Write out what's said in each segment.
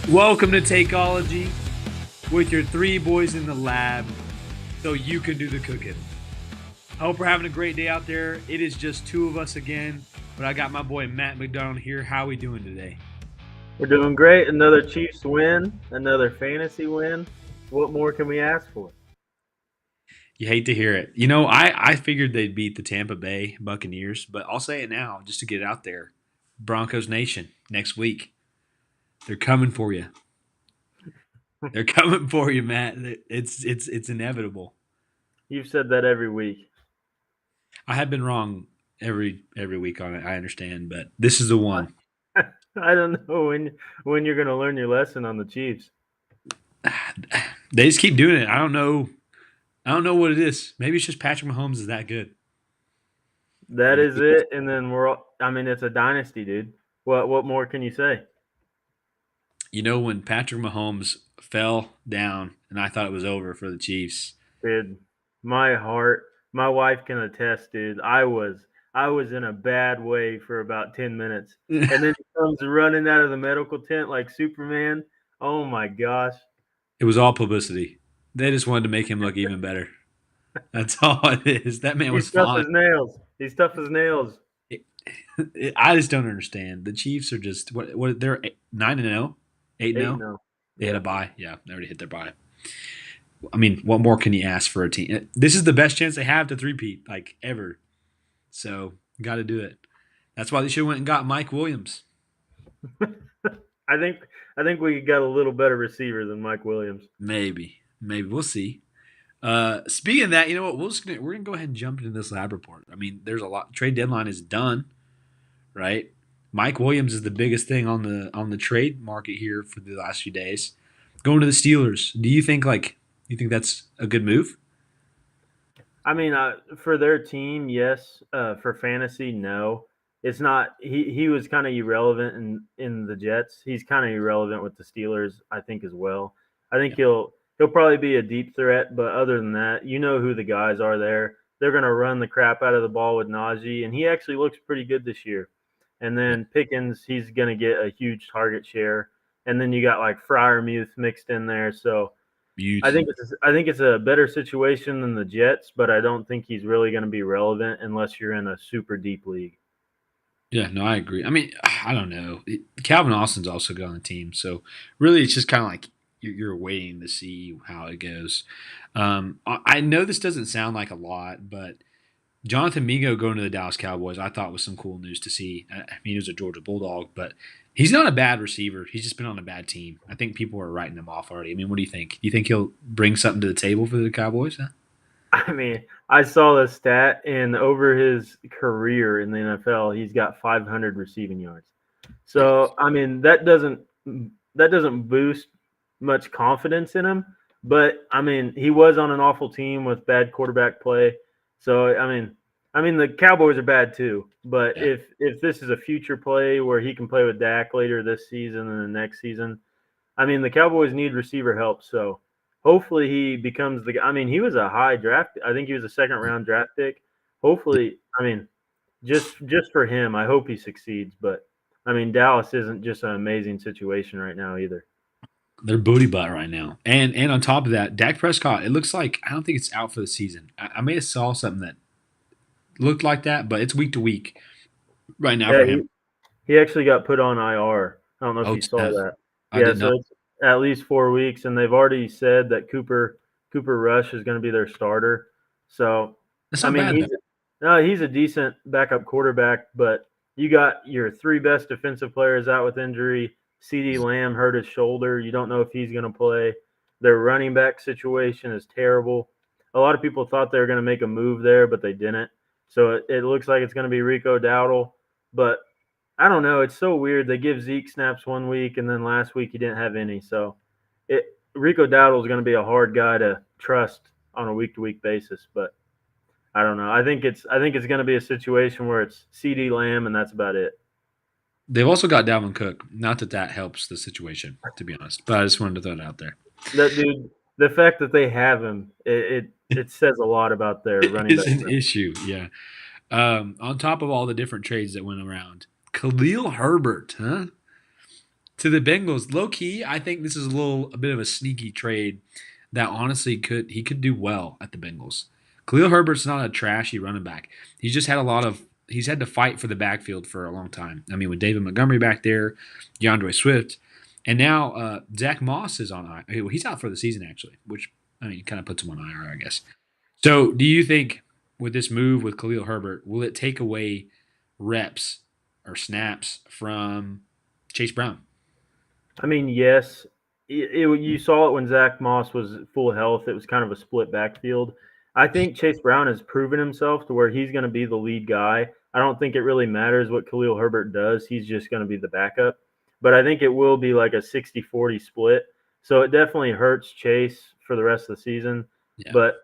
Welcome to Takeology with your three boys in the lab so you can do the cooking. I hope we're having a great day out there. It is just two of us again, but I got my boy Matt McDonald here. How we doing today? We're doing great. Another Chiefs win, another fantasy win. What more can we ask for? You hate to hear it. I figured they'd beat the Tampa Bay Buccaneers, but I'll say it now just to get it out there. Broncos Nation next week. They're coming for you. They're coming for you, Matt. It's inevitable. You've said that every week. I have been wrong every week on it. I understand, but this is the one. I don't know when you're going to learn your lesson on the Chiefs. They just keep doing it. I don't know. I don't know what it is. Maybe it's just Patrick Mahomes is that good. That is it. And then it's a dynasty, dude. What more can you say? When Patrick Mahomes fell down and I thought it was over for the Chiefs. Dude, my wife can attest, dude. I was in a bad way for about 10 minutes. And then he comes running out of the medical tent like Superman. Oh my gosh. It was all publicity. They just wanted to make him look even better. That's all it is. That man was He's tough fine. as nails. He's tough as nails. I just don't understand. The Chiefs are just what they're 9-0, 8-0. No. They had a bye. Yeah, they already hit their bye. I mean, what more can you ask for a team? This is the best chance they have to three-peat, like ever. So, got to do it. That's why they should have went and got Mike Williams. I think we got a little better receiver than Mike Williams. Maybe we'll see. Speaking of that, you know what? We're gonna go ahead and jump into this lab report. I mean, there's a lot. Trade deadline is done, right? Mike Williams is the biggest thing on the trade market here for the last few days. Going to the Steelers. Do you think that's a good move? I mean, for their team, yes. For fantasy, no. It's not. He was kind of irrelevant in the Jets. He's kind of irrelevant with the Steelers, I think, as well. I think Yeah. he'll probably be a deep threat, but other than that, you know who the guys are there. They're going to run the crap out of the ball with Najee, and he actually looks pretty good this year. And Yeah. then Pickens, he's going to get a huge target share. And then you got like Fryermuth mixed in there, so Beauty. I think it's a better situation than the Jets, but I don't think he's really going to be relevant unless you're in a super deep league. Yeah, no, I agree. I mean, I don't know. Calvin Austin's also good on the team, so really, it's just kind of like you're waiting to see how it goes. I know this doesn't sound like a lot, but Jonathan Mingo going to the Dallas Cowboys, I thought was some cool news to see. I mean, he was a Georgia Bulldog, but he's not a bad receiver. He's just been on a bad team. I think people are writing him off already. I mean, what do you think? Do you think he'll bring something to the table for the Cowboys? Huh? I mean, I saw the stat, and over his career in the NFL, he's got 500 receiving yards. Yeah, So, I mean, that doesn't boost much confidence in him. But I mean, he was on an awful team with bad quarterback play. So, I mean, the Cowboys are bad too. But yeah. if this is a future play where he can play with Dak later this season and the next season, I mean, the Cowboys need receiver help. So hopefully he becomes the guy. I mean, he was a high draft. I think he was a second round draft pick. Hopefully, I mean, just for him, I hope he succeeds. But I mean, Dallas isn't just an amazing situation right now either. They're booty butt right now, and on top of that, Dak Prescott. It looks like I don't think it's out for the season. I may have saw something that looked like that, but it's week to week right now Yeah, for him. he actually got put on IR. I don't know if Oh, you saw snap. that. I Yeah, did so not. it's at least 4 weeks, and they've already said that Cooper Rush is going to be their starter. So, That's I not mean, bad though. he's a decent backup quarterback, but you got your three best defensive players out with injury. CD Lamb hurt his shoulder. You don't know if he's going to play. Their running back situation is terrible. A lot of people thought they were going to make a move there, but they didn't. So it looks like it's going to be Rico Dowdle. But I don't know. It's so weird. They give Zeke snaps 1 week, and then last week he didn't have any. So Rico Dowdle is going to be a hard guy to trust on a week to week basis. But I don't know. I think it's going to be a situation where it's CD Lamb, and that's about it. They've also got Dalvin Cook. Not that that helps the situation, to be honest, but I just wanted to throw it out there. That dude, the fact that they have him, it says a lot about their It running is back an room. issue, yeah. On top of all the different trades that went around, Khalil Herbert, huh? to the Bengals. Low key, I think this is a bit of a sneaky trade that honestly could do well at the Bengals. Khalil Herbert's not a trashy running back. He's had to fight for the backfield for a long time. I mean, with David Montgomery back there, DeAndre Swift, and now Zach Moss is on. He's out for the season actually, which I mean kind of puts him on IR, I guess. So, do you think with this move with Khalil Herbert, will it take away reps or snaps from Chase Brown? I mean, yes, you saw it when Zach Moss was full health. It was kind of a split backfield. I think Chase Brown has proven himself to where he's going to be the lead guy. I don't think it really matters what Khalil Herbert does. He's just going to be the backup. But I think it will be like a 60-40 split. So it definitely hurts Chase for the rest of the season. Yeah, But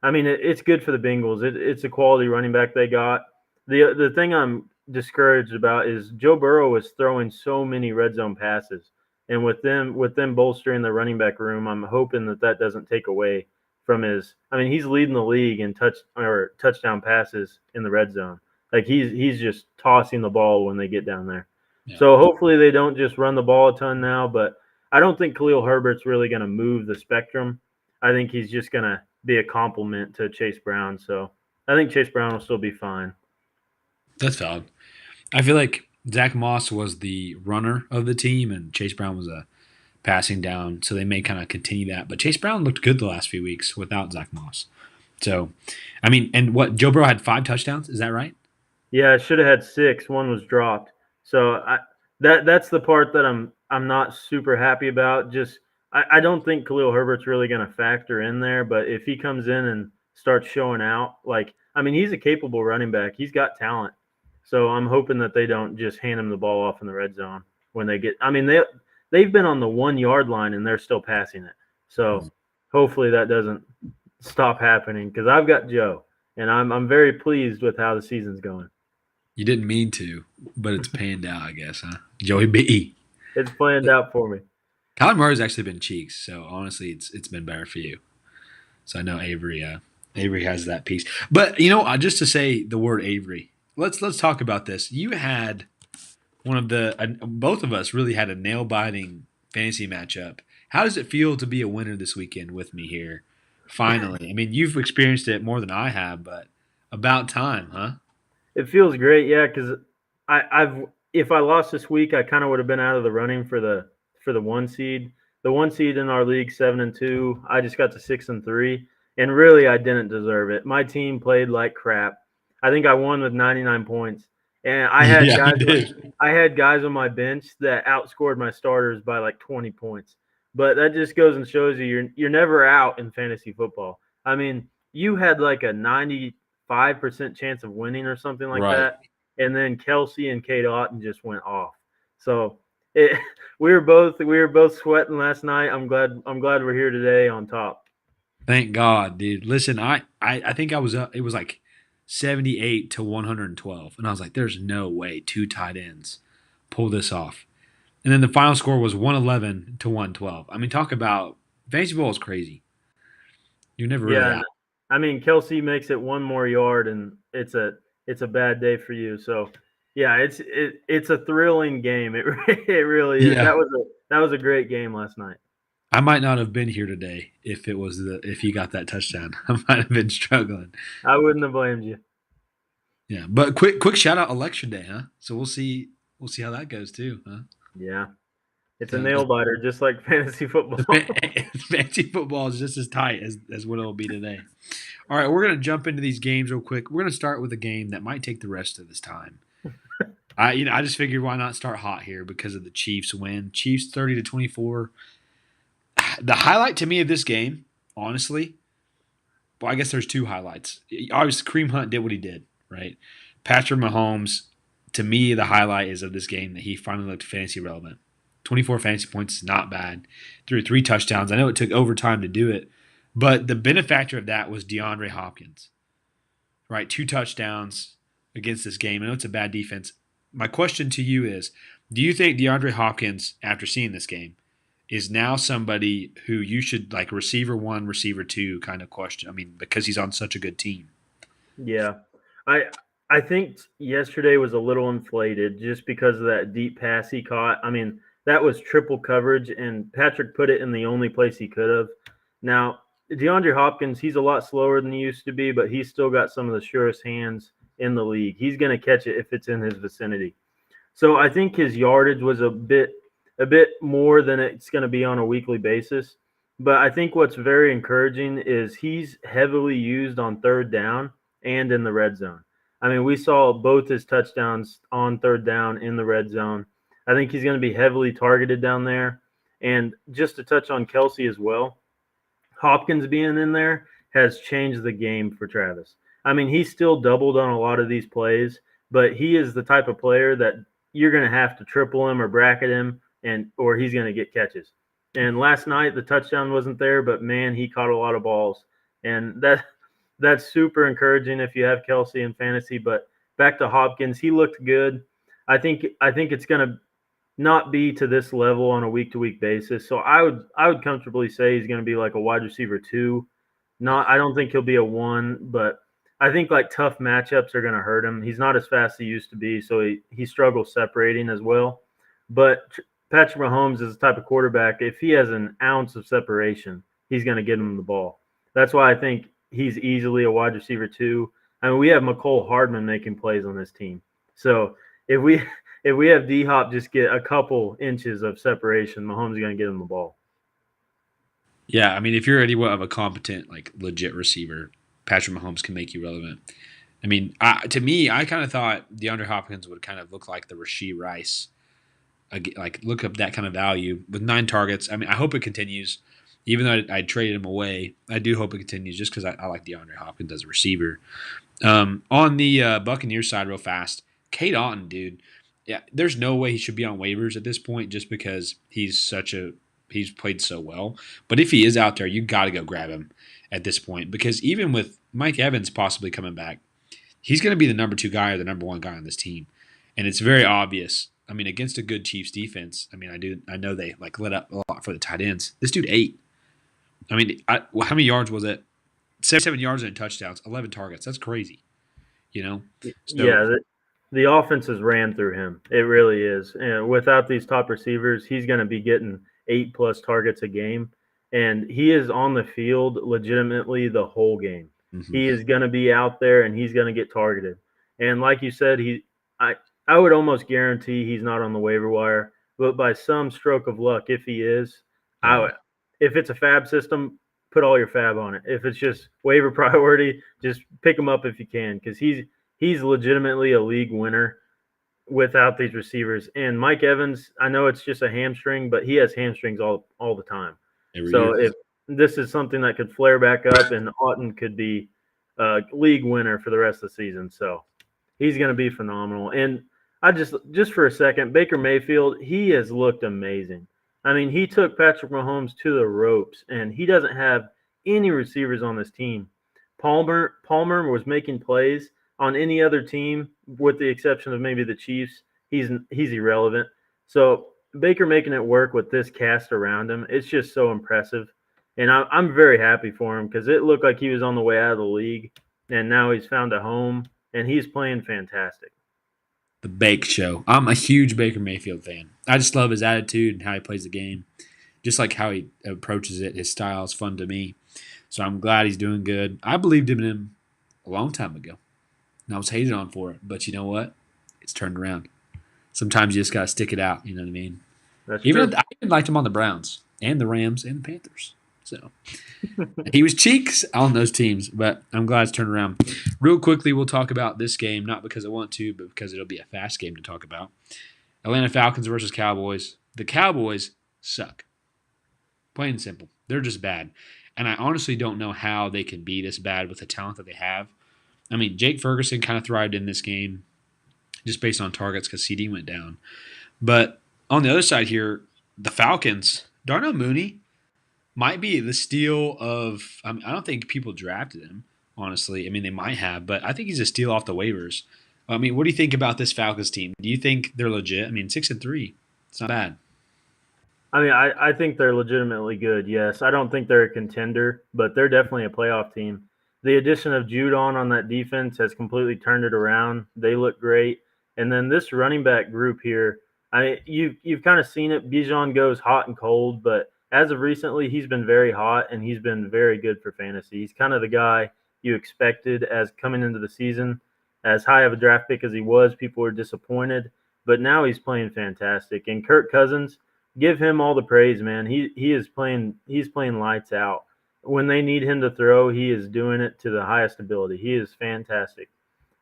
I mean, it's good for the Bengals. It's a quality running back they got. The thing I'm discouraged about is Joe Burrow is throwing so many red zone passes. And with them bolstering the running back room, I'm hoping that doesn't take away from his. I mean, he's leading the league in touchdown passes in the red zone. Like he's just tossing the ball when they get down there. yeah. So hopefully they don't just run the ball a ton now. But I don't think Khalil Herbert's really going to move the spectrum. I think he's just going to be a complement to Chase Brown. So I think Chase Brown will still be fine. That's valid. I feel like Zach Moss was the runner of the team, and Chase Brown was a passing down. So they may kind of continue that. But Chase Brown looked good the last few weeks without Zach Moss. So, I mean, and what Joe Burrow had 5 touchdowns? Is that right? Yeah, I should have had six. One was dropped. So that's the part that I'm not super happy about. Just I don't think Khalil Herbert's really going to factor in there. But if he comes in and starts showing out, like I mean, he's a capable running back. He's got talent. So I'm hoping that they don't just hand him the ball off in the red zone when they get. I mean, they've been on the 1 yard line and they're still passing it. So hopefully that doesn't stop happening because I've got Joe and I'm very pleased with how the season's going. You didn't mean to, but it's panned out, I guess, huh? Joey B. It's planned out for me. Kyler Murray's actually been cheeks, so honestly, it's been better for you. So I know Avery has that piece, but just to say the word Avery, let's talk about this. You had one of the both of us really had a nail biting fantasy matchup. How does it feel to be a winner this weekend with me here? Finally, I mean you've experienced it more than I have, but about time, huh? It feels great, yeah, because I've if I lost this week, I kind of would have been out of the running for the 1 seed. The 1 seed in our league, 7-2. I just got to 6-3, and really, I didn't deserve it. My team played like crap. I think I won with 99 points, and Yeah, you did. I had guys on my bench that outscored my starters by like 20 points. But that just goes and shows you you're never out in fantasy football. I mean, you had like a 95% chance of winning or something like Right. that. And then Kelsey and Kate Otten just went off. So it, we were both sweating last night. I'm glad we're here today on top. Thank God, dude. Listen, I think I was up. It was like 78 to 112, and I was like, "There's no way 2 tight ends pull this off." And then the final score was 111 to 112. I mean, talk about fantasy football is crazy. You're never really Yeah, out. and I mean Kelsey makes it 1 more yard, and it's a bad day for you. So yeah, it's a thrilling game. It really is. Yeah, That was a great game last night. I might not have been here today if he got that touchdown. I might have been struggling. I wouldn't have blamed you. Yeah, but quick shout out election day, huh? So we'll see how that goes too, huh? Yeah, it's a So nail biter, just like fantasy the football. fantasy football is just as tight as what it'll be today. All right, we're gonna jump into these games real quick. We're gonna start with a game that might take the rest of this time. I just figured why not start hot here because of the Chiefs win. Chiefs 30-24. The highlight to me of this game, honestly, well, I guess there's 2 highlights. Obviously, Kareem Hunt did what he did, right? Patrick Mahomes, to me, the highlight is of this game that he finally looked fantasy relevant. 24 fantasy points is not bad. Threw 3 touchdowns. I know it took overtime to do it, but the benefactor of that was DeAndre Hopkins, right? 2 touchdowns against this game. I know it's a bad defense. My question to you is, do you think DeAndre Hopkins, after seeing this game, is now somebody who you should like receiver one, receiver two kind of question? I mean, because he's on such a good team. Yeah, I I think yesterday was a little inflated just because of that deep pass he caught. I mean, that was triple coverage, and Patrick put it in the only place he could have. Now, DeAndre Hopkins, he's a lot slower than he used to be, but he's still got some of the surest hands in the league. He's going to catch it if it's in his vicinity. So I think his yardage was a bit more than it's going to be on a weekly basis. But I think what's very encouraging is he's heavily used on third down and in the red zone. I mean, we saw both his touchdowns on third down in the red zone. I think he's going to be heavily targeted down there. And just to touch on Kelsey as well, Hopkins being in there has changed the game for Travis. I mean, he's still doubled on a lot of these plays, but he is the type of player that you're going to have to triple him or bracket him, and or he's going to get catches. And last night the touchdown wasn't there, but man, he caught a lot of balls, and that's super encouraging if you have Kelsey in fantasy. But back to Hopkins, he looked good. I think it's going to not be to this level on a week to week basis. So I would comfortably say he's going to be like a wide receiver 2. Not I don't think he'll be a 1, but I think like tough matchups are going to hurt him. He's not as fast as he used to be, so he struggles separating as well. But Patrick Mahomes is the type of quarterback, if he has an ounce of separation, he's going to get him the ball. That's why I think he's easily a wide receiver 2. I mean, we have McCole Hardman making plays on this team. So if we have D Hop just get a couple inches of separation, Mahomes is going to get him the ball. Yeah, I mean, if you're anyone of a competent, like legit receiver, Patrick Mahomes can make you relevant. I mean, to me, I kind of thought DeAndre Hopkins would kind of look like the Rashee Rice, like look up that kind of value with 9 targets. I mean, I hope it continues. Even though I traded him away, I do hope it continues just because I like DeAndre Hopkins as a receiver. On the Buccaneers side, real fast, Kate Otten, dude. Yeah, there's no way he should be on waivers at this point just because he's played so well. But if he is out there, you got to go grab him at this point because even with Mike Evans possibly coming back, he's going to be the number 2 guy or the number 1 guy on this team, and it's very obvious. I mean, against a good Chiefs defense, I know they like let up a lot for the tight ends. This dude ate. I mean, how many yards was it? 7 yards and touchdowns, 11 targets. That's crazy. You know, so Yeah, the offense is ran through him. It really is. And without these top receivers, he's going to be getting 8+ targets a game, and he is on the field legitimately the whole game. mhm. He is going to be out there, and he's going to get targeted. And like you said, I I would almost guarantee he's not on the waiver wire. But by some stroke of luck, if he is, I Yeah, would, if it's a fab system, put all your fab on it. If it's just waiver priority, just pick him up if you can because he's legitimately a league winner without these receivers. And Mike Evans, I know it's just a hamstring, but he has hamstrings all the time. every So year. if this is something that could flare back up, and Auten could be a league winner for the rest of the season. So he's going to be phenomenal. And I just for a second, Baker Mayfield, he has looked amazing. I mean, he took Patrick Mahomes to the ropes, and he doesn't have any receivers on this team. Palmer was making plays on any other team, with the exception of maybe the Chiefs. He's irrelevant. So Baker making it work with this cast around him, it's just so impressive. And I'm very happy for him because it looked like he was on the way out of the league, and now he's found a home, and he's playing fantastic. The Bake Show. I'm a huge Baker Mayfield fan. I just love his attitude and how he plays the game. Just like how he approaches it. His style is fun to me. So I'm glad he's doing good. I believed in him a long time ago. And I was hated on for it. But you know what? It's turned around. Sometimes you just gotta stick it out, you know what I mean? That's Even true. I even liked him on the Browns and the Rams and the Panthers. So he was cheeks on those teams, but I'm glad it's turned around. Real quickly, we'll talk about this game, not because I want to, but because it'll be a fast game to talk about. Atlanta Falcons versus Cowboys. The Cowboys suck. Plain and simple. They're just bad. And I honestly don't know how they can be this bad with the talent that they have. I mean, Jake Ferguson kind of thrived in this game just based on targets because CD went down. But on the other side here, the Falcons, Darnell Mooney might be the steal of. I mean, I don't think people drafted him, honestly. I mean, they might have, but I think he's a steal off the waivers. I mean, what do you think about this Falcons team? Do you think they're legit? I mean, 6-3, it's not bad. I mean, I think they're legitimately good. Yes, I don't think they're a contender, but they're definitely a playoff team. The addition of Judon on that defense has completely turned it around. They look great, and then this running back group here. You've kind of seen it. Bijan goes hot and cold, but as of recently, he's been very hot and he's been very good for fantasy. He's kind of the guy you expected as coming into the season, as high of a draft pick as he was. People were disappointed, but now he's playing fantastic. And Kirk Cousins, give him all the praise, man. He is playing. He's playing lights out. When they need him to throw, he is doing it to the highest ability. He is fantastic.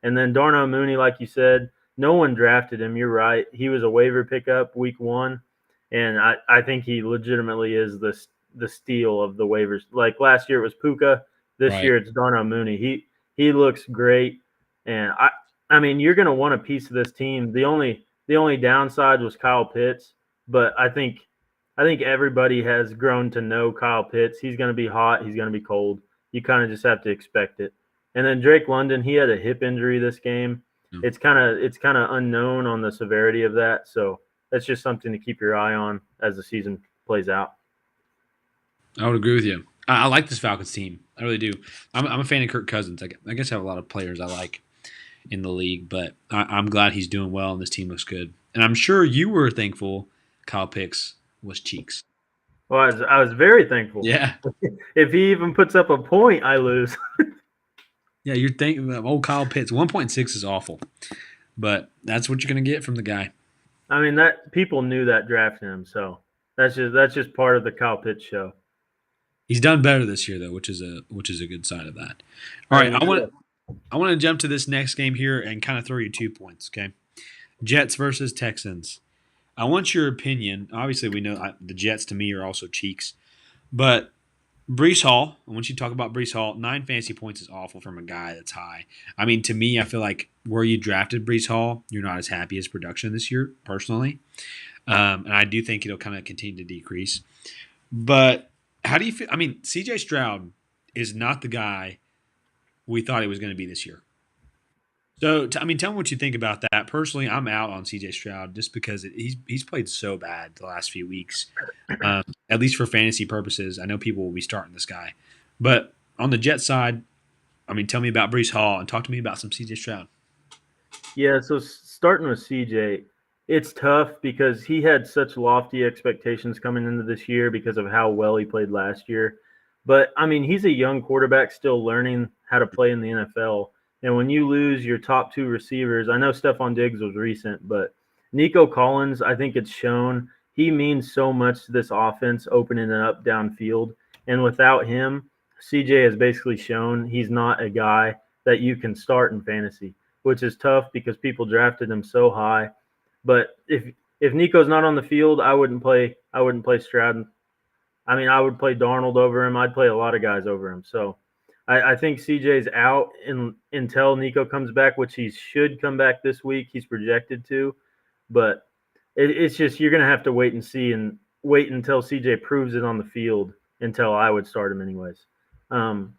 And then Darnell Mooney, like you said, no one drafted him. You're right. He was a waiver pickup week one, and I think he legitimately is the steal of the waivers. Like last year it was Puka. This Right. year it's Darnell Mooney. He looks great, and I mean you're going to want a piece of this team. The only downside was Kyle Pitts, but I think everybody has grown to know Kyle Pitts. He's going to be hot. He's going to be cold. You kind of just have to expect it. And then Drake London, he had a hip injury this game. No, It's kind of unknown on the severity of that, so that's just something to keep your eye on as the season plays out. I would agree with you. I like this Falcons team. I really do. I'm a fan of Kirk Cousins. I guess I have a lot of players I like in the league, but I'm glad he's doing well and this team looks good. And I'm sure you were thankful Kyle Pitts was cheeks. Well, I was very thankful. Yeah. If he even puts up a point, I lose. Yeah, you're thinking of old Kyle Pitts. 1.6 is awful, but that's what you're going to get from the guy. I mean that people knew that drafting him, so that's just part of the Kyle Pitts show. He's done better this year though, which is a good sign of that. All I right, mean, I want to jump to this next game here and kind of throw you 2 points, okay? Jets versus Texans. I want your opinion. Obviously, we know the Jets to me are also cheeks, but Brees Hall. I want you to talk about Brees Hall. 9 fantasy points is awful from a guy that's high. I mean, to me, I feel like where you drafted Brees Hall, you're not as happy as production this year, personally, and I do think it'll kind of continue to decrease. But how do you feel? I mean, C.J. Stroud is not the guy we thought he was going to be this year. So, I mean, tell me what you think about that. Personally, I'm out on C.J. Stroud just because he's played so bad the last few weeks. At least for fantasy purposes, I know people will be starting this guy. But on the Jet side, I mean, tell me about Brees Hall and talk to me about some C.J. Stroud. yeah, so starting with CJ, it's tough because he had such lofty expectations coming into this year because of how well he played last year. But I mean, he's a young quarterback still learning how to play in the NFL. And when you lose your top two receivers, I know Stephon Diggs was recent, but Nico Collins, I think it's shown he means so much to this offense, opening it up downfield. And without him, CJ has basically shown he's not a guy that you can start in fantasy, which is tough because people drafted him so high. But if Nico's not on the field, I wouldn't play Stroud. I mean, I would play Darnold over him. I'd play a lot of guys over him. So I think CJ's out until Nico comes back, which he should come back this week. He's projected to, but it's just you're gonna have to wait and see and wait until CJ proves it on the field. Until I would start him anyways. Um,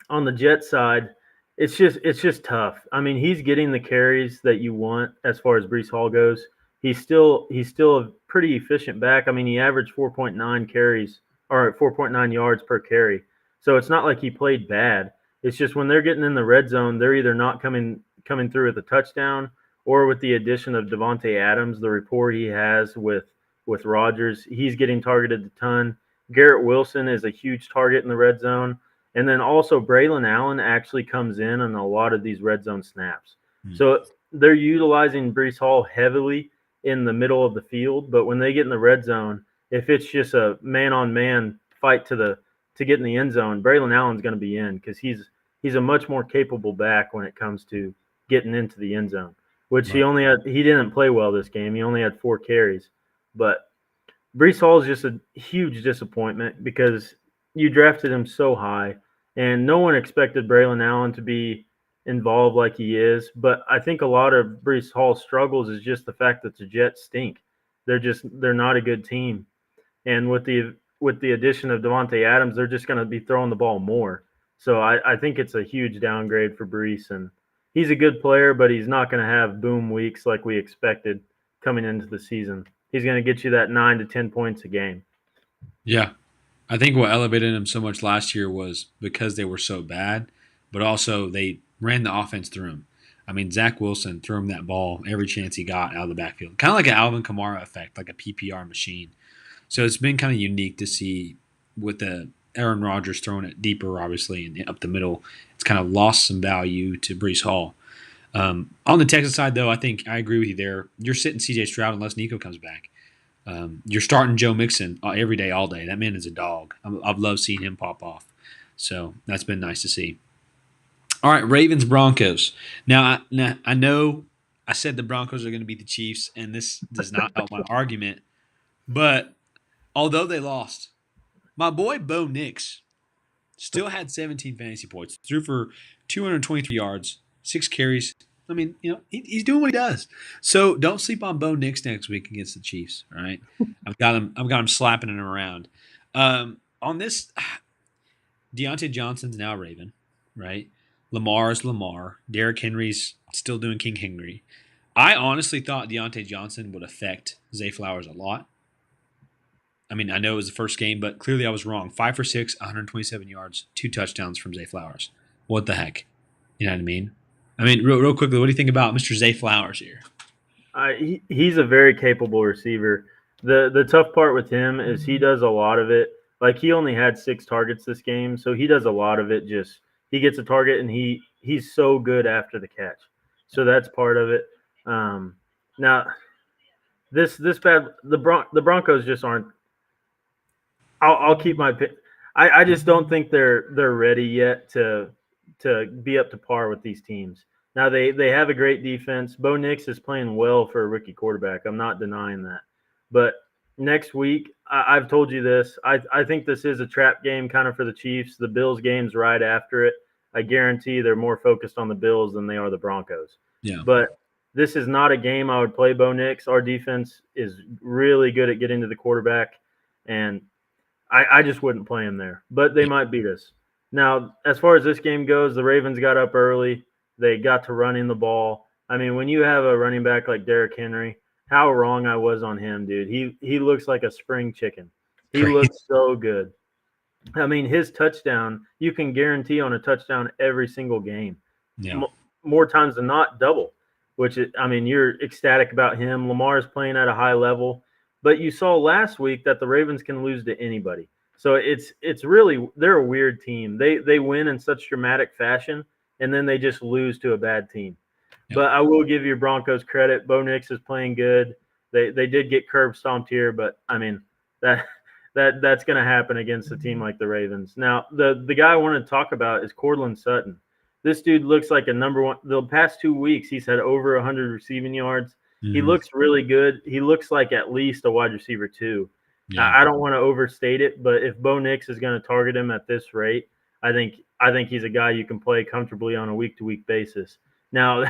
on the Jet side, it's just tough. I mean, he's getting the carries that you want as far as Brees Hall goes. He's still a pretty efficient back. I mean, he averaged 4.9 carries or 4.9 yards per carry. So it's not like he played bad. It's just when they're getting in the red zone, they're either not coming through with a touchdown or with the addition of Devontae Adams, the rapport he has with Rodgers, he's getting targeted a ton. Garrett Wilson is a huge target in the red zone. And then also Braylon Allen actually comes in on a lot of these red zone snaps. Hmm. So they're utilizing Brees Hall heavily in the middle of the field, but when they get in the red zone, if it's just a man on man fight to get in the end zone, Braylon Allen's going to be in because he's a much more capable back when it comes to getting into the end zone. Which Right. he didn't play well this game. He only had 4 carries, but Brees Hall is just a huge disappointment because you drafted him so high, and no one expected Braylon Allen to be involved like he is. But I think a lot of Brees Hall's struggles is just the fact that the Jets stink. They're not a good team, and with the addition of Devontae Adams, they're just going to be throwing the ball more. So I think it's a huge downgrade for Brees, and he's a good player, but he's not going to have boom weeks like we expected coming into the season. He's going to get you that 9 to 10 points a game. Yeah. I think what elevated him so much last year was because they were so bad, but also they ran the offense through him. I mean, Zach Wilson threw him that ball every chance he got out of the backfield. Kind of like an Alvin Kamara effect, like a PPR machine. So it's been kind of unique to see with the Aaron Rodgers throwing it deeper, obviously, and up the middle. It's kind of lost some value to Brees Hall. On the Texas side, though, I think I agree with you there. You're sitting CJ Stroud unless Nico comes back. You're starting Joe Mixon every day, all day. That man is a dog. I've loved seeing him pop off. So that's been nice to see. All right, Ravens Broncos. Now I know I said the Broncos are going to beat the Chiefs, and this does not help my argument. But although they lost, my boy Bo Nix still had 17 fantasy points, threw for 223 yards, 6 carries. I mean, he's doing what he does. So don't sleep on Bo Nix next week against the Chiefs. All right, I've got him slapping him around. On this, Deontay Johnson's now a Raven, right? Lamar's Lamar. Derrick Henry's still doing King Henry. I honestly thought Deontay Johnson would affect Zay Flowers a lot. I mean, I know it was the first game, but clearly I was wrong. 5 for 6, 127 yards, 2 touchdowns from Zay Flowers. What the heck? You know what I mean? I mean, real quickly, what do you think about Mr. Zay Flowers here? He's a very capable receiver. The tough part with him is he does a lot of it. Like he only had 6 targets this game, so he does a lot of it. Just he gets a target and he's so good after the catch. So that's part of it. Now this bad the Broncos just aren't. I'll keep my pick. I just don't think they're ready yet to be up to par with these teams. Now they have a great defense. Bo Nix is playing well for a rookie quarterback. I'm not denying that. But next week, I've told you this. I think this is a trap game kind of for the Chiefs. The Bills game's right after it. I guarantee they're more focused on the Bills than they are the Broncos. Yeah. But this is not a game I would play Bo Nix. Our defense is really good at getting to the quarterback, and I just wouldn't play him there. But they might beat us. Now, as far as this game goes, the Ravens got up early. They got to running the ball. I mean, when you have a running back like Derrick Henry, how wrong I was on him, dude. He looks like a spring chicken. He Great. looks so good. I mean, his touchdown, you can guarantee on a touchdown every single game. Yeah. More times than not, double. Which is, I mean, you're ecstatic about him. Lamar is playing at a high level, but you saw last week that the Ravens can lose to anybody. So it's really they're a weird team. They win in such dramatic fashion, and then they just lose to a bad team. Yeah. But I will give you Broncos credit. Bo Nix is playing good. They did get curb stomped here, but I mean that's going to happen against a team like the Ravens. Now the guy I want to talk about is Cortland Sutton. This dude looks like a number one. The past 2 weeks, he's had over 100 receiving yards. Mm-hmm. He looks really good. He looks like at least a wide receiver too. Yeah. I don't want to overstate it, but if Bo Nix is going to target him at this rate, I think he's a guy you can play comfortably on a week-to-week basis. Now,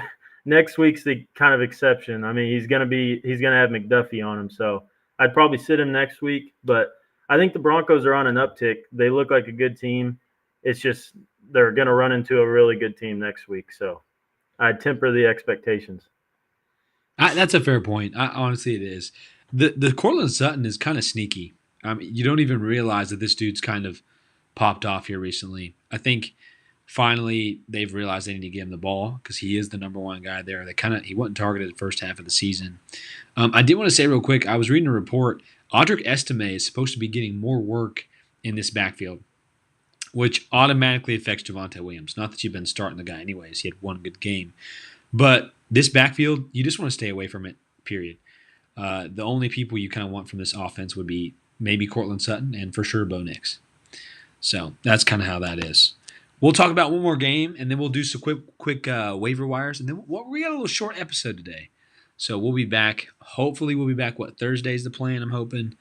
next week's the kind of exception. I mean, he's going to have McDuffie on him, so I'd probably sit him next week. But I think the Broncos are on an uptick. They look like a good team. It's just they're going to run into a really good team next week, so I'd temper the expectations. That's a fair point. Honestly, it is. The Cortland Sutton is kind of sneaky. You don't even realize that this dude's kind of popped off here recently. I think finally they've realized they need to give him the ball because he is the number one guy there. He wasn't targeted the first half of the season. I did want to say real quick, I was reading a report. Audric Estime is supposed to be getting more work in this backfield, which automatically affects Javonte Williams. Not that you've been starting the guy anyways. He had one good game. But this backfield, you just want to stay away from it, period. The only people you kind of want from this offense would be maybe Cortland Sutton and for sure Bo Nix. So that's kind of how that is. We'll talk about one more game, and then we'll do some quick waiver wires. And then we got a little short episode today. So we'll be back. Hopefully we'll be back, Thursday's the plan, I'm hoping.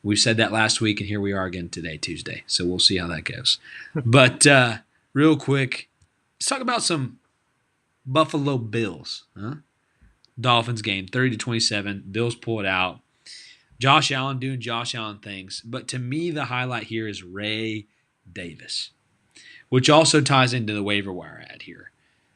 We said that last week, and here we are again today, Tuesday. So we'll see how that goes. But real quick, let's talk about some Buffalo Bills. Dolphins game, 30-27. Bills pull it out. Josh Allen doing Josh Allen things. But to me, the highlight here is Ray Davis, which also ties into the waiver wire ad here.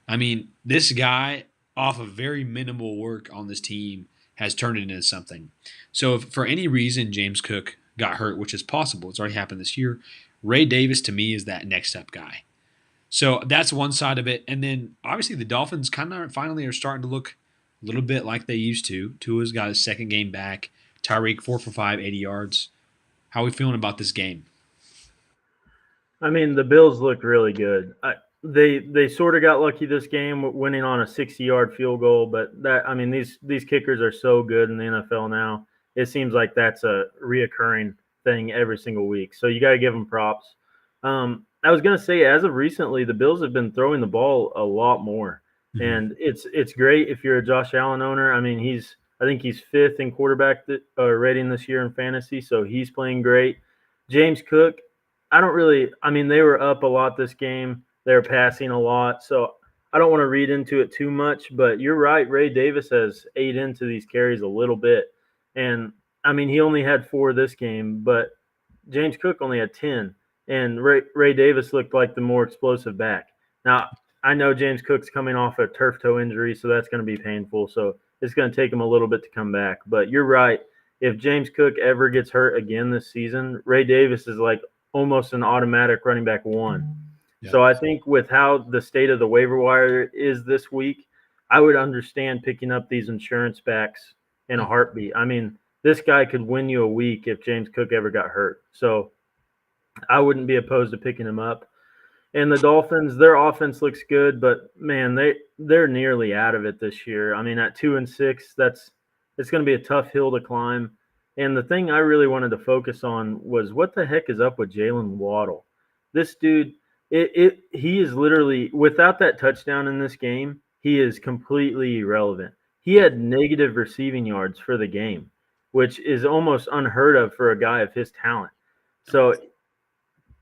I mean, this guy, off of very minimal work on this team, has turned it into something. So if for any reason James Cook got hurt, which is possible, it's already happened this year, Ray Davis to me is that next up guy. So that's one side of it. And then obviously the Dolphins kind of finally are starting to look a little bit like they used to. Tua's got his second game back. Tyreek 4 for 5, 80 yards. How are we feeling about this game? I mean, the Bills look really good. They sort of got lucky this game, winning on a 60-yard field goal. But that I mean, these kickers are so good in the NFL now. It seems like that's a reoccurring thing every single week. So you got to give them props. I was gonna say, as of recently, the Bills have been throwing the ball a lot more, Mm-hmm. and it's great if you're a Josh Allen owner. I mean, I think he's fifth in quarterback rating this year in fantasy, so he's playing great. James Cook, I don't really. I mean, they were up a lot this game. They were passing a lot, so I don't want to read into it too much. But you're right. Ray Davis has ate into these carries a little bit, and I mean, he only had four this game, but James Cook only had 10, and Ray Davis looked like the more explosive back. Now, I know James Cook's coming off a turf toe injury, so that's going to be painful. So it's going to take him a little bit to come back. But you're right. If James Cook ever gets hurt again this season, Ray Davis is like almost an automatic running back one. Yeah. So I think with how the state of the waiver wire is this week, I would understand picking up these insurance backs in a heartbeat. I mean, this guy could win you a week if James Cook ever got hurt. So I wouldn't be opposed to picking him up. And the Dolphins, their offense looks good, but man, they're nearly out of it this year. I mean, at 2-6, it's going to be a tough hill to climb. And the thing I really wanted to focus on was what the heck is up with Jalen Waddle? This dude, he is literally without that touchdown in this game, he is completely irrelevant. He had negative receiving yards for the game, which is almost unheard of for a guy of his talent. So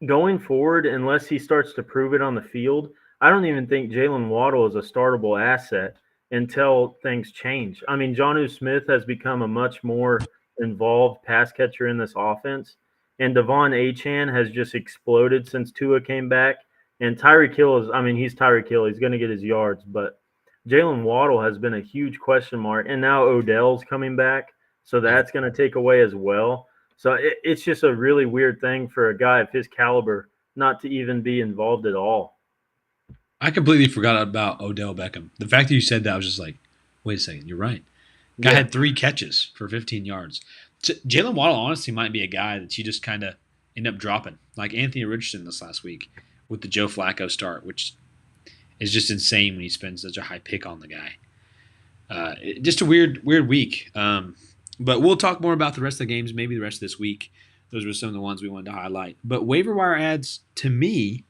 going forward, unless he starts to prove it on the field, I don't even think Jalen Waddle is a startable asset until things change. I mean, Jonnu Smith has become a much more involved pass catcher in this offense, and Devon Achan has just exploded since Tua came back. And Tyreek Hill is, I mean, he's Tyreek Hill. He's going to get his yards, but Jalen Waddle has been a huge question mark. And now Odell's coming back, so Yeah. that's going to take away as well. So it's just a really weird thing for a guy of his caliber not to even be involved at all. I completely forgot about Odell Beckham. The fact that you said that, I was just like, wait a second, you're right. Guy Yeah. had 3 catches for 15 yards. Jalen Waddle honestly might be a guy that you just kind of end up dropping, like Anthony Richardson this last week with the Joe Flacco start, which is just insane when he spends such a high pick on the guy. Just a weird week. But we'll talk more about the rest of the games, maybe the rest of this week. Those were some of the ones we wanted to highlight. But waiver wire ads, to me,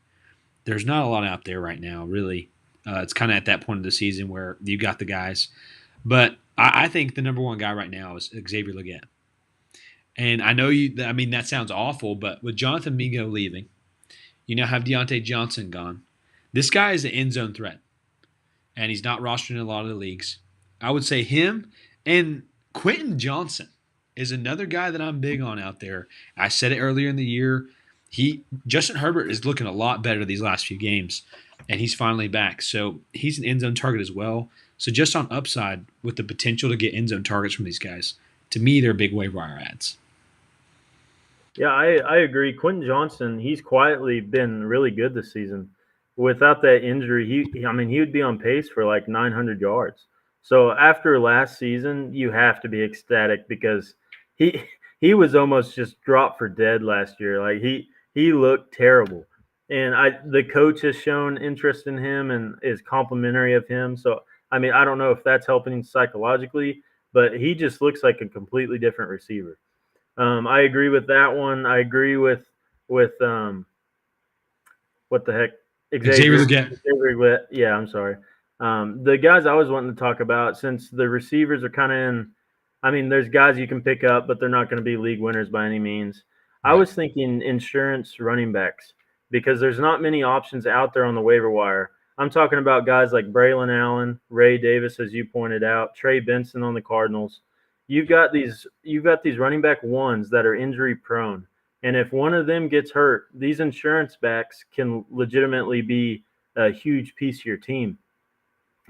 there's not a lot out there right now, really. It's kind of at that point of the season where you got the guys. But I think the number one guy right now is Xavier Legette. And I know you. I mean, that sounds awful, but with Jonathan Mingo leaving, you now have Deontay Johnson gone. This guy is an end zone threat, and he's not rostered in a lot of the leagues. I would say him and Quentin Johnson is another guy that I'm big on out there. I said it earlier in the year. Justin Herbert is looking a lot better these last few games, and he's finally back. So he's an end zone target as well. So just on upside with the potential to get end zone targets from these guys, to me they're big waiver wire ads. Yeah, I agree. Quentin Johnson, he's quietly been really good this season. Without that injury, I mean, he would be on pace for like 900 yards. So after last season, you have to be ecstatic because he he was almost just dropped for dead last year. Like he looked terrible. And the coach has shown interest in him and is complimentary of him. So I mean, I don't know if that's helping psychologically, but he just looks like a completely different receiver. I agree with that one. I agree with what the heck, Xavier Xavier. Legette. Yeah, I'm sorry. The guys I was wanting to talk about, since the receivers are kind of in. I mean, there's guys you can pick up, but they're not going to be league winners by any means. I Right. was thinking insurance running backs because there's not many options out there on the waiver wire. I'm talking about guys like Braylon Allen, Ray Davis, as you pointed out, Trey Benson on the Cardinals. You've got these running back ones that are injury prone. And if one of them gets hurt, these insurance backs can legitimately be a huge piece of your team.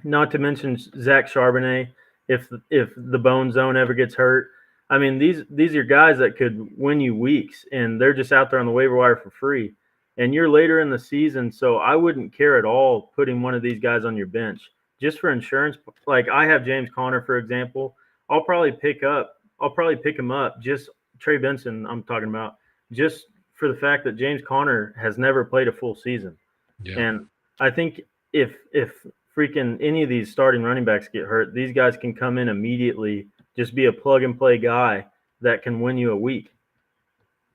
Not to mention Zach Charbonnet, if the bone zone ever gets hurt. I mean, these are guys that could win you weeks, and they're just out there on the waiver wire for free. and you're later in the season, so I wouldn't care at all putting one of these guys on your bench just for insurance. Like I have James Conner, for example. I'll probably pick him up, just Trey Benson, I'm talking about, just for the fact that James Conner has never played a full season. Yeah. And I think if freaking any of these starting running backs get hurt, these guys can come in immediately, just be a plug and play guy that can win you a week.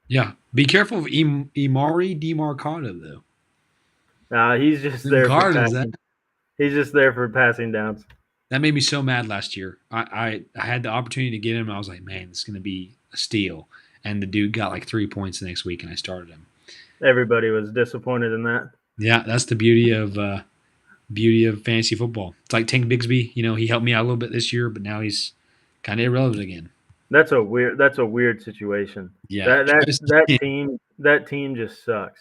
Yeah. Be careful of Imari DeMarcado, though. He's just Them there for Cardinals, that passing. He's just there for passing downs. that made me so mad last year. I had the opportunity to get him. I was like, man, this is going to be a steal. And the dude got like 3 points the next week, and I started him. Everybody was disappointed in that. Yeah, that's the beauty of fantasy football. It's like Tank Bigsby. He helped me out a little bit this year, but now he's kind of irrelevant again. That's a weird situation. Yeah, That that that team just sucks.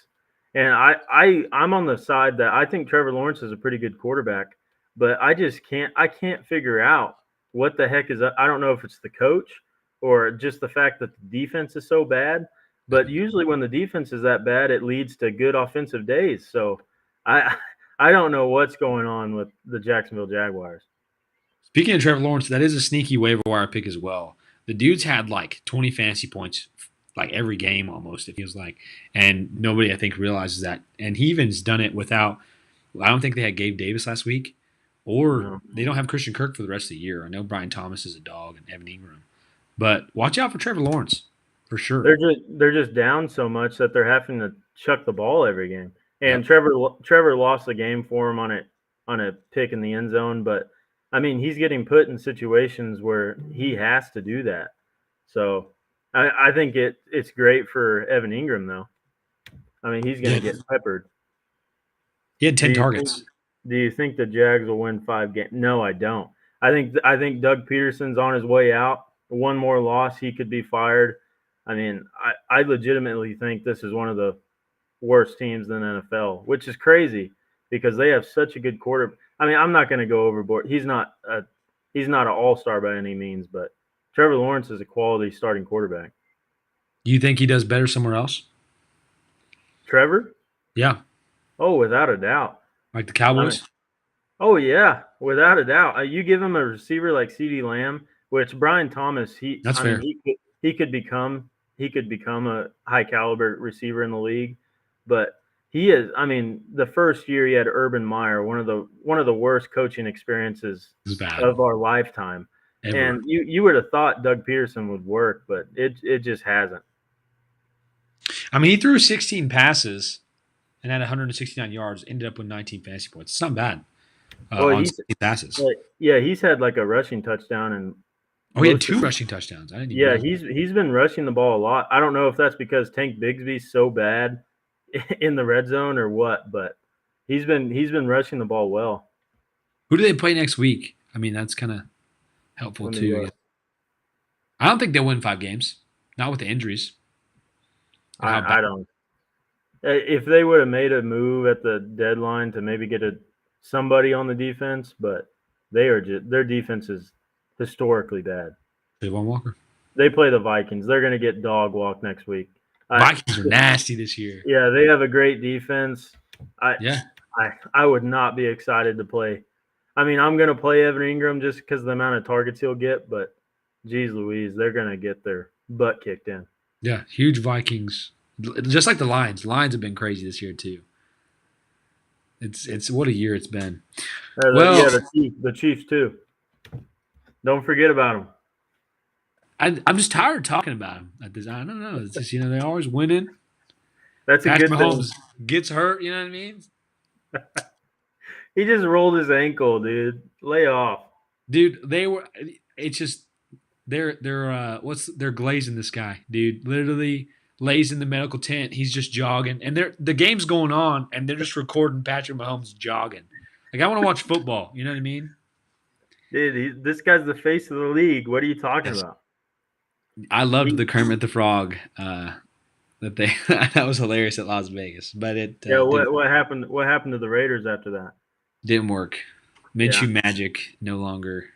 And I'm on the side that I think Trevor Lawrence is a pretty good quarterback, but I can't figure out what the heck is up. I don't know if it's the coach or just the fact that the defense is so bad. But usually when the defense is that bad, it leads to good offensive days. So I I don't know what's going on with the Jacksonville Jaguars. Speaking of Trevor Lawrence, that is a sneaky waiver wire pick as well. The dude's had like 20 fantasy points like every game almost, it feels like. And nobody, I think, realizes that. And he even's done it without, I don't think they had Gabe Davis last week, or No. they don't have Christian Kirk for the rest of the year. I know Brian Thomas is a dog and Evan Ingram. But watch out for Trevor Lawrence for sure. They're just down so much that they're having to chuck the ball every game. And Yep. Trevor lost the game for him on a pick in the end zone, but I mean he's getting put in situations where he has to do that. So I think it's great for Evan Ingram though. I mean he's going Yeah. to get peppered. He had Do 10 you think targets. Do you think the Jags will win 5 games? No, I don't. I think Doug Peterson's on his way out. One more loss, he could be fired. I mean, I legitimately think this is one of the worst teams in the NFL, which is crazy because they have such a good quarter. I mean, I'm not going to go overboard. He's not an all-star by any means, but Trevor Lawrence is a quality starting quarterback. Do you think he does better somewhere else? Trevor? Yeah, Oh, without a doubt. like the I mean, Cowboys. oh yeah, without a doubt. You give him a receiver like CeeDee Lamb, which Brian Thomas, he That's I mean fair. he could become a high caliber receiver in the league, but he is. I mean, the first year he had Urban Meyer, one of the worst coaching experiences It's bad of our lifetime, ever. and you would have thought Doug Peterson would work, but it just hasn't. I mean, he threw 16 passes and had 169 yards. Ended up with 19 fantasy points. It's not bad Well, on 16 passes. yeah, he's had like a rushing touchdown and Oh, he had most of two rushing touchdowns. I didn't even Yeah, realize. he's been rushing the ball a lot. I don't know if that's because Tank Bigsby's so bad in the red zone or what, but he's been rushing the ball well. Who do they play next week? I mean, that's kind of helpful Let me too. I guess. look. I don't think they'll win 5 games. Not with the injuries and how bad. I don't. If they would have made a move at the deadline to maybe get somebody on the defense, but their defense is historically bad. Javon Walker. They play the Vikings. They're going to get dog walk next week. I Vikings are nasty this year. Yeah, they have a great defense. I Yeah. I would not be excited to play. I mean, I'm gonna play Evan Ingram just because of the amount of targets he'll get, but geez Louise, they're gonna get their butt kicked in. Yeah. Huge Vikings. Just like the Lions. Lions have been crazy this year too. It's what a year it's been. Yeah, Well, the Chiefs too. Don't forget about them. I'm just tired of talking about them. I don't know. It's just they're always winning. That's a Patrick good thing. Mahomes gets hurt. You know what I mean? He just rolled his ankle, dude. Lay off. Dude, they were. It's just they're glazing this guy, dude. Literally lays in the medical tent. He's just jogging, and the game's going on, and they're just recording Patrick Mahomes jogging. Like I want to watch football. You know what I mean? Dude, this guy's the face of the league. What are you talking Yes. about? I loved He, the Kermit the Frog that they that was hilarious at Las Vegas, but it yeah, didn't what happened? What happened to the Raiders after that? didn't work. Yeah, Minshew magic no longer.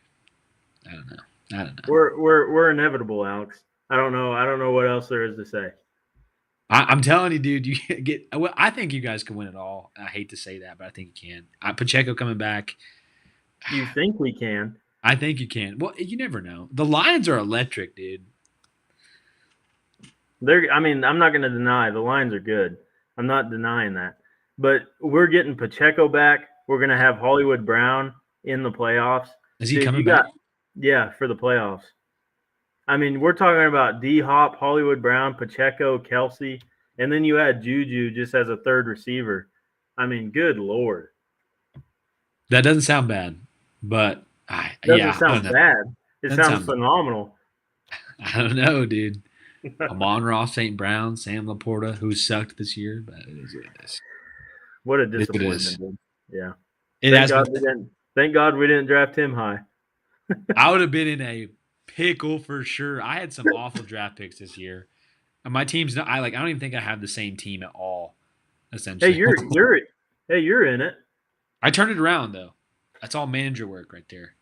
I don't know. I don't know. we're inevitable, Alex. I don't know. I don't know what else there is to say. I'm telling you, dude. You get. Well, I think you guys can win it all. I hate to say that, but I think you can. Pacheco coming back. You think we can? I think you can. Well, you never know. The Lions are electric, dude. I mean, I'm not going to deny the Lions are good. I'm not denying that. But we're getting Pacheco back. We're going to have Hollywood Brown in the playoffs. Is he Dude, coming you back? got, yeah, for the playoffs. I mean, we're talking about D Hop, Hollywood Brown, Pacheco, Kelsey, and then you had Juju just as a third receiver. I mean, good Lord. That doesn't sound bad, but Doesn't yeah, I sound don't know. bad. It Doesn't sounds sound. phenomenal. I don't know, dude. Amon Ross, St. Brown, Sam Laporta, who sucked this year, but it is what it is. What a It is what it is. disappointment, dude. Yeah. It Thank has God been. we didn't. Thank God we didn't draft him high. I would have been in a pickle for sure. I had some awful draft picks this year. And my team's not. I like. I don't even think I have the same team at all. Hey, Essentially, you're in it. I turned it around though. That's all manager work right there.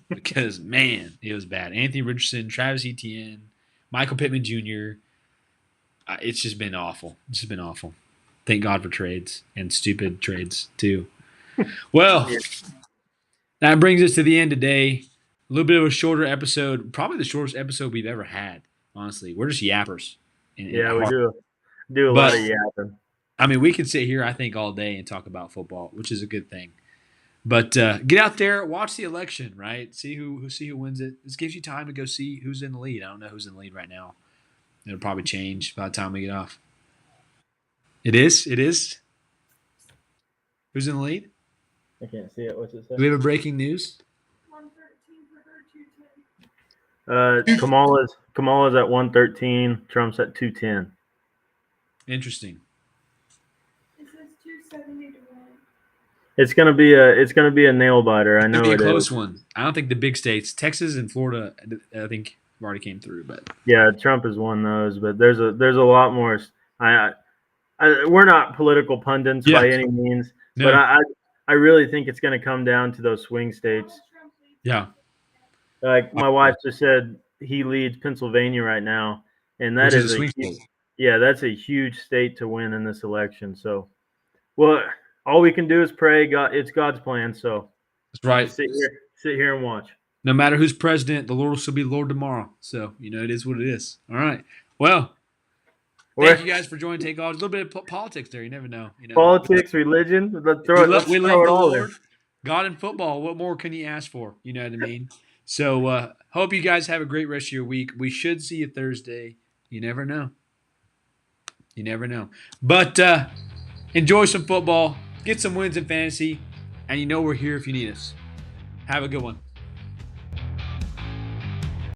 Because man, it was bad. Anthony Richardson, Travis Etienne, Michael Pittman Jr. It's just been awful. It's just been awful. Thank God for trades and stupid trades too. Well, Yeah, that brings us to the end today. A little bit of a shorter episode, probably the shortest episode we've ever had. Honestly, we're just yappers in yeah, we heart. do a lot But of yapping. I mean, we could sit here, I think, all day and talk about football, which is a good thing. But get out there, watch the election, right? See who wins it. This gives you time to go see who's in the lead. I don't know who's in the lead right now. It'll probably change by the time we get off. It is. It is. Who's in the lead? I can't see it. What's it say? Do we have a breaking news? Kamala's at 113. Trump's at 210. Interesting. It's gonna be a nail biter. I It's gonna know be a it close is. one. I don't think the big states, Texas and Florida, I think have already came through. But Yeah, Trump has won those, but there's a lot more. I, we're not political pundits yeah, by any means, but no, I really think it's going to come down to those swing states. yeah, Like my wife just said, he leads Pennsylvania right now, and that which is a is swing state. yeah, that's a huge state to win in this election. So, well, all we can do is pray. God, it's God's plan. So That's right. just sit here and watch. No matter who's president, the Lord will still be Lord tomorrow. So it is what it is. All right. Well, thank Or you guys for joining Takeology. A little bit of politics there. You never know. politics, religion. Let's We throw love it the all there. Lord, God, and football. What more can you ask for? You know what I mean? So hope you guys have a great rest of your week. We should see you Thursday. You never know. You never know. But enjoy some football. Get some wins in fantasy. And we're here if you need us. Have a good one.